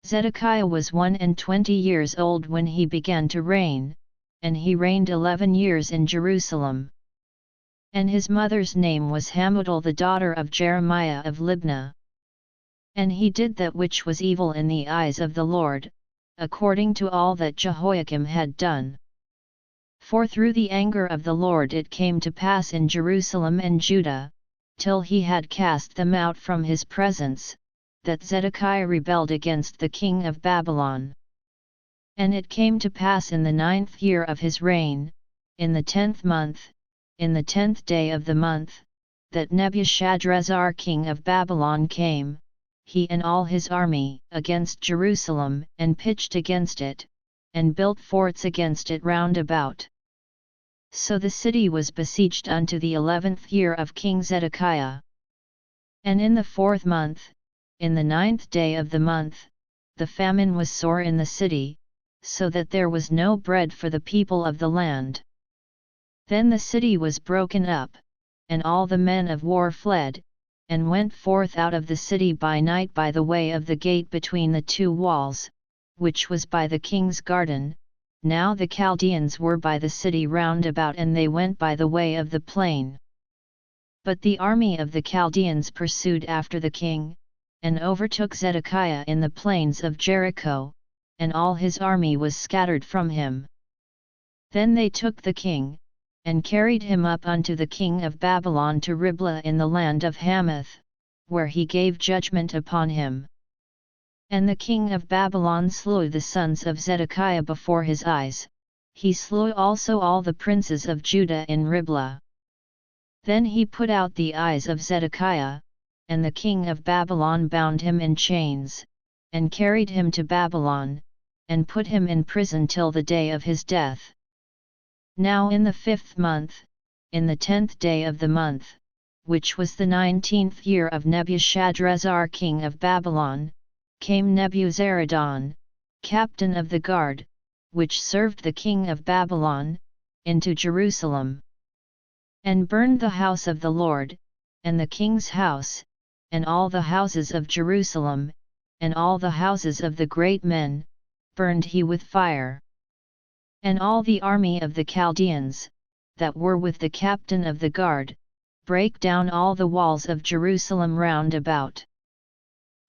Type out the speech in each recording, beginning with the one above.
Zedekiah was 21 years old when he began to reign, and he reigned 11 years in Jerusalem. And his mother's name was Hamutal the daughter of Jeremiah of Libnah. And he did that which was evil in the eyes of the Lord, according to all that Jehoiakim had done. For through the anger of the Lord it came to pass in Jerusalem and Judah, till he had cast them out from his presence, that Zedekiah rebelled against the king of Babylon. And it came to pass in the 9th year of his reign, in the 10th month, in the 10th day of the month, that Nebuchadrezzar king of Babylon came, he and all his army, against Jerusalem, and pitched against it, and built forts against it round about. So the city was besieged unto the 11th year of King Zedekiah. And in the 4th month, in the 9th day of the month, the famine was sore in the city, so that there was no bread for the people of the land. Then the city was broken up, and all the men of war fled, and went forth out of the city by night by the way of the gate between the two walls, which was by the king's garden. Now the Chaldeans were by the city round about, and they went by the way of the plain. But the army of the Chaldeans pursued after the king, and overtook Zedekiah in the plains of Jericho, and all his army was scattered from him. Then they took the king, and carried him up unto the king of Babylon to Riblah in the land of Hamath, where he gave judgment upon him. And the king of Babylon slew the sons of Zedekiah before his eyes, he slew also all the princes of Judah in Riblah. Then he put out the eyes of Zedekiah, and the king of Babylon bound him in chains, and carried him to Babylon, and put him in prison till the day of his death. Now in the 5th month, in the 10th day of the month, which was the 19th year of Nebuchadrezzar king of Babylon, came Nebuzaradan, captain of the guard, which served the king of Babylon, into Jerusalem, and burned the house of the Lord, and the king's house, and all the houses of Jerusalem, and all the houses of the great men, burned he with fire. And all the army of the Chaldeans, that were with the captain of the guard, brake down all the walls of Jerusalem round about.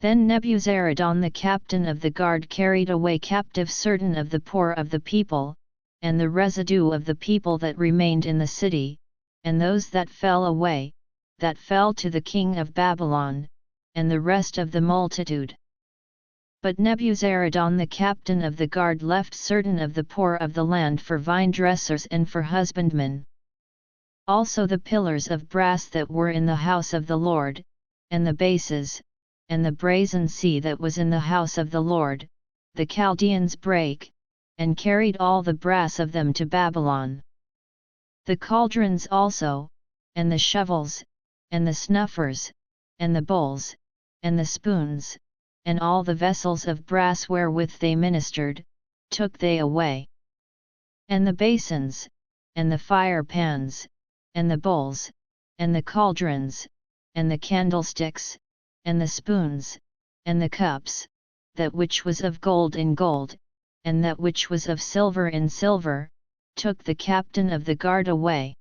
Then Nebuzaradan the captain of the guard carried away captive certain of the poor of the people, and the residue of the people that remained in the city, and those that fell away, that fell to the king of Babylon, and the rest of the multitude. But Nebuzaradan the captain of the guard left certain of the poor of the land for vine dressers and for husbandmen. Also the pillars of brass that were in the house of the Lord, and the bases, and the brazen sea that was in the house of the Lord, the Chaldeans brake, and carried all the brass of them to Babylon. The cauldrons also, and the shovels, and the snuffers, and the bowls, and the spoons, and all the vessels of brass wherewith they ministered, took they away. And the basins, and the fire pans, and the bowls, and the cauldrons, and the candlesticks, and the spoons, and the cups, that which was of gold in gold, and that which was of silver in silver, took the captain of the guard away.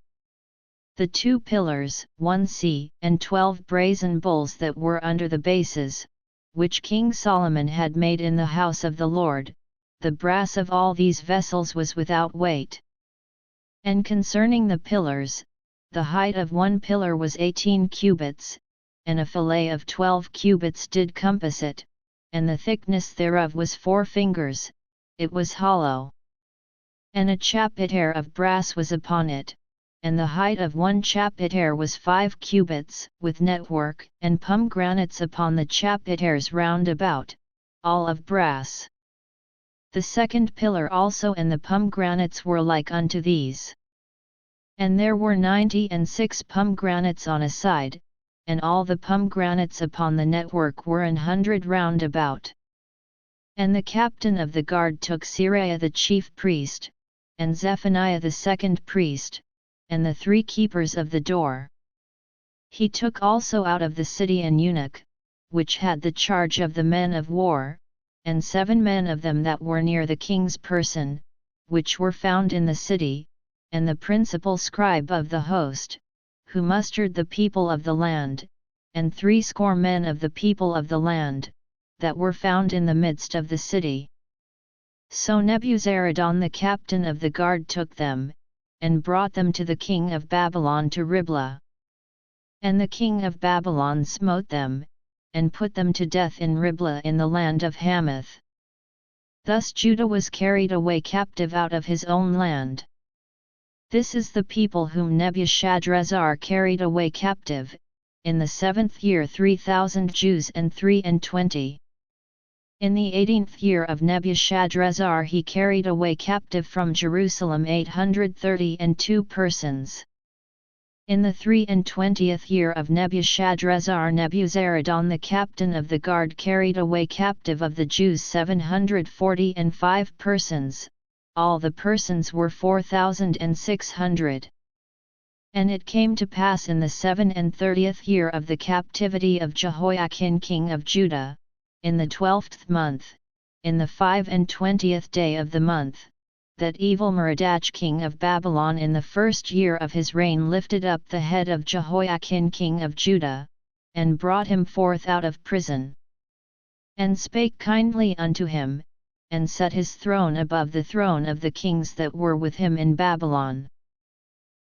The 2 pillars, 1 sea, and 12 brazen bowls that were under the bases, which King Solomon had made in the house of the Lord, the brass of all these vessels was without weight. And concerning the pillars, the height of one pillar was 18 cubits, and a fillet of 12 cubits did compass it, and the thickness thereof was 4 fingers, it was hollow. And a chapiter of brass was upon it, and the height of one chapiter was 5 cubits, with network and pomegranates upon the chapiters round about, all of brass. The 2nd pillar also and the pomegranates were like unto these. And there were 96 pomegranates on a side, and all the pomegranates upon the network were 100 round about. And the captain of the guard took Seraiah the chief priest, and Zephaniah the 2nd priest, and the 3 keepers of the door. He took also out of the city an eunuch, which had the charge of the men of war, and 7 men of them that were near the king's person, which were found in the city, and the principal scribe of the host, who mustered the people of the land, and 60 men of the people of the land, that were found in the midst of the city. So Nebuzaradan the captain of the guard took them, and brought them to the king of Babylon to Riblah. And the king of Babylon smote them, and put them to death in Riblah in the land of Hamath. Thus Judah was carried away captive out of his own land. This is the people whom Nebuchadrezzar carried away captive, in the 7th year 3,000 Jews and 23. In the 18th year of Nebuchadrezzar he carried away captive from Jerusalem 832 persons. In the 23rd year of Nebuchadrezzar, Nebuzaradan the captain of the guard carried away captive of the Jews 745 persons, all the persons were 4,600. And it came to pass in the 37th year of the captivity of Jehoiachin king of Judah, in the 12th month, in the 25th day of the month, that Evil-Merodach king of Babylon in the 1st year of his reign lifted up the head of Jehoiachin king of Judah, and brought him forth out of prison. And spake kindly unto him, and set his throne above the throne of the kings that were with him in Babylon.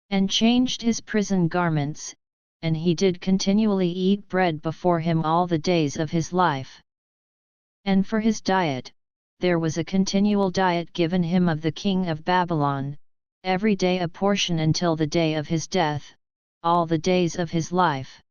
And changed his prison garments, and he did continually eat bread before him all the days of his life. And for his diet, there was a continual diet given him of the king of Babylon, every day a portion until the day of his death, all the days of his life.